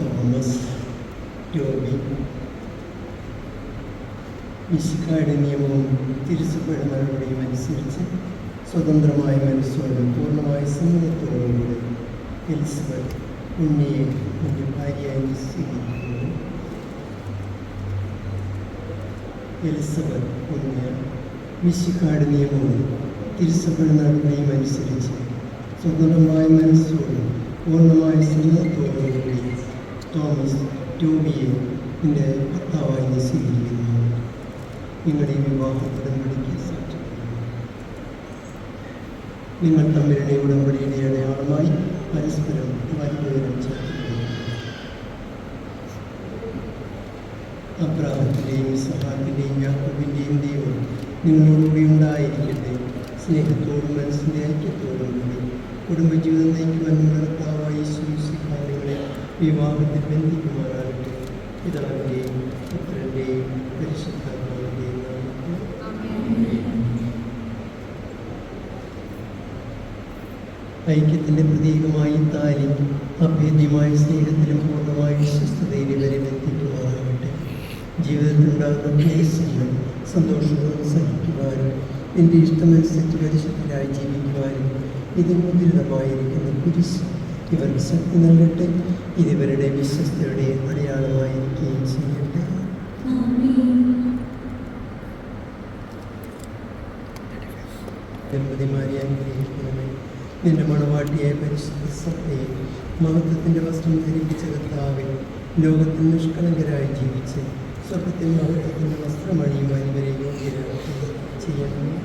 Thomas Toby മിശിഹായുടെ നിയമവും തിരുസഭയുടെ നടപടിയും അനുസരിച്ച് സ്വതന്ത്രമായ മനസ്സോടും പൂർണ്ണമായ സമ്മതത്തോടുകൂടി എലിസബത്ത് ഉണ്ണിയെ എൻ്റെ ഭാര്യയായി സ്വീകരിക്കുന്നു. എലിസബത്ത് ഉണ്ണിയ മിശിഹായുടെ നിയമവും തിരുസഭയുടെ നടപടിയും അനുസരിച്ച് സ്വതന്ത്രമായ മനസ്സോടും പൂർണ്ണമായ സമ്മതത്തോടുകൂടി തോമസ് ടോബിയെ എൻ്റെ ഭർത്താവായി സ്വീകരിക്കുന്നു. നിങ്ങളുടെ ഈ വിവാഹ ഉടമ്പടിക്ക് സാക്ഷിക്കുന്നു. നിങ്ങൾ തമ്മിലുള്ള ഉടമ്പടിയുടെ അടയാളമായി പരസ്പരം വൈദ്യുതം ചേർത്തിട്ടുണ്ട്. അബ്രാഹത്തിൻ്റെയും ഇസഹാക്കിൻ്റെയും യാക്കോബിൻ്റെയും ദൈവം നിങ്ങളോടുകൂടി ഉണ്ടായിരിക്കട്ടെ. സ്നേഹത്തോടും മനസ്സിൻ്റെ ഐക്യത്തോടും കൂടി കുടുംബജീവിതം നയിക്കുവാൻ നിങ്ങളുടെ കർത്താവായ യേശു നിങ്ങളെ വിവാഹത്തിൽ ബന്ധിക്കുമാറാകട്ടെ. പിതാവിൻ്റെയും പുത്രൻ്റെയും പരിശുദ്ധാത്മാവിൻ്റെയും നാമത്തിൽ ഐക്യത്തിൻ്റെ പ്രതീകമായി താലി അഭേദ്യമായ സ്നേഹത്തിലും പൂർണ്ണമായ വിശ്വസ്തതയിൽ ഇവരെ ബന്ധിക്കുമാറാകട്ടെ. ജീവിതത്തിലുണ്ടാകുന്ന ക്ലേശങ്ങൾ സന്തോഷപൂർവ്വം സഹിക്കുവാനും എൻ്റെ ഇഷ്ടമനുസരിച്ച് പരിശുദ്ധരായി ജീവിക്കുവാനും ഇതിൽ മുദ്രിതമായിരിക്കുന്ന കുരിശ് ഇവർക്ക് ശക്തി നൽകട്ടെ. ഇതിവരുടെ വിശ്വസ്തയുടെ അടയാളമായിരിക്കുകയും ചെയ്യട്ടെ. ദമ്പതിമാരെ അനുഗ്രഹിക്കണമേ. നിന്റെ മണവാട്ടിയായ പരിശുദ്ധ സഭയെ മഹത്വത്തിൻ്റെ വസ്ത്രം ധരിപ്പിച്ച കർത്താവേ, ലോകത്തിൽ നിഷ്കളങ്കരായി ജീവിച്ച് സ്വർഗത്തിൽ മഹത്വത്തിൻ്റെ വസ്ത്രമണിയുവാൻ ഇവരെ യോഗ്യരാക്കി ചെയ്യണമേ.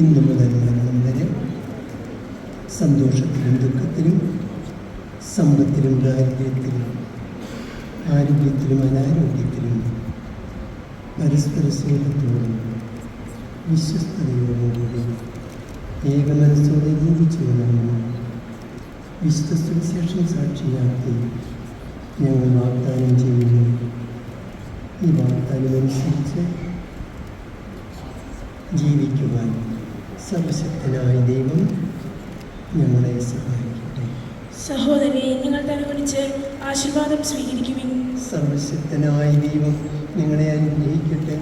ഇന്നു മുതൽ മരണം വരെ സന്തോഷത്തിലും ദുഃഖത്തിലും സമ്പത്തിലും ദാരിദ്ര്യത്തിലും ആരോഗ്യത്തിലും അനാരോഗ്യത്തിലും പരസ്പര സ്നേഹത്തോടും വിശ്വസ്തയോടും കൂടി ഏകമനസ്സോടെ ജീവിച്ചു വന്നു വിശുദ്ധ സുവിശേഷം സാക്ഷിയാക്കി ഞങ്ങൾ വാഗ്ദാനം ചെയ്യുന്നു. ഈ വാഗ്ദാനം അനുസരിച്ച് ജീവിക്കുവാൻ സർവശക്തനായ ദൈവം ഞങ്ങളെ സഹായിക്കട്ടെ. സഹോദരരെ, നിങ്ങൾ തലകുനിച്ച് ആശീർവാദം സ്വീകരിക്കുവിൻ. സർവശക്തനായ ദൈവം നിങ്ങളെ അനുഗ്രഹിക്കട്ടെ.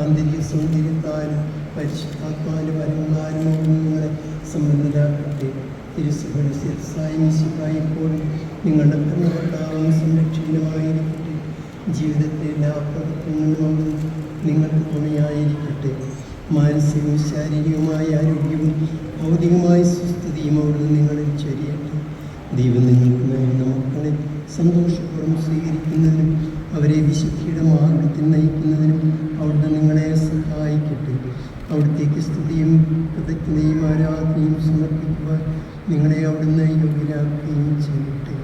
ആന്തരിക സൗന്ദര്യത്താലും പരിശുദ്ധാത്മാവിൻ്റെ വരങ്ങളാലും നിങ്ങളെ സമൃദ്ധരാക്കട്ടെ. തിരുസഭയുടെ ശിരസായ എപ്പോഴും നിങ്ങളുടെ ഭരണകർത്താവും സംരക്ഷകനുമായിരിക്കട്ടെ. ജീവിതത്തിലെ എല്ലാ പ്രവർത്തനങ്ങളും നിങ്ങൾക്ക് തുണയായിരിക്കട്ടെ. മാനസികവും ശാരീരികവുമായ ആരോഗ്യവും ഭൗതികമായ സുസ്ഥിതിയും അവിടുന്ന് നിങ്ങളിൽ ചൊരിയട്ടെ. ദൈവം നിങ്ങൾക്ക് നൽകുന്ന മക്കളെ സന്തോഷപൂർവ്വം സ്വീകരിക്കുന്നതിനും അവരെ വിശുദ്ധിയുടെ മാർഗത്തിൽ നയിക്കുന്നതിനും അവിടുന്ന് നിങ്ങളെ സഹായിക്കട്ടെ. അവിടുത്തേക്ക് സ്തുതിയും കൃതജ്ഞതയും ആരാധനയും സമർപ്പിക്കുവാൻ നിങ്ങളെ അവിടുന്ന് യോഗ്യരാക്കുകയും ചെയ്യട്ടെ.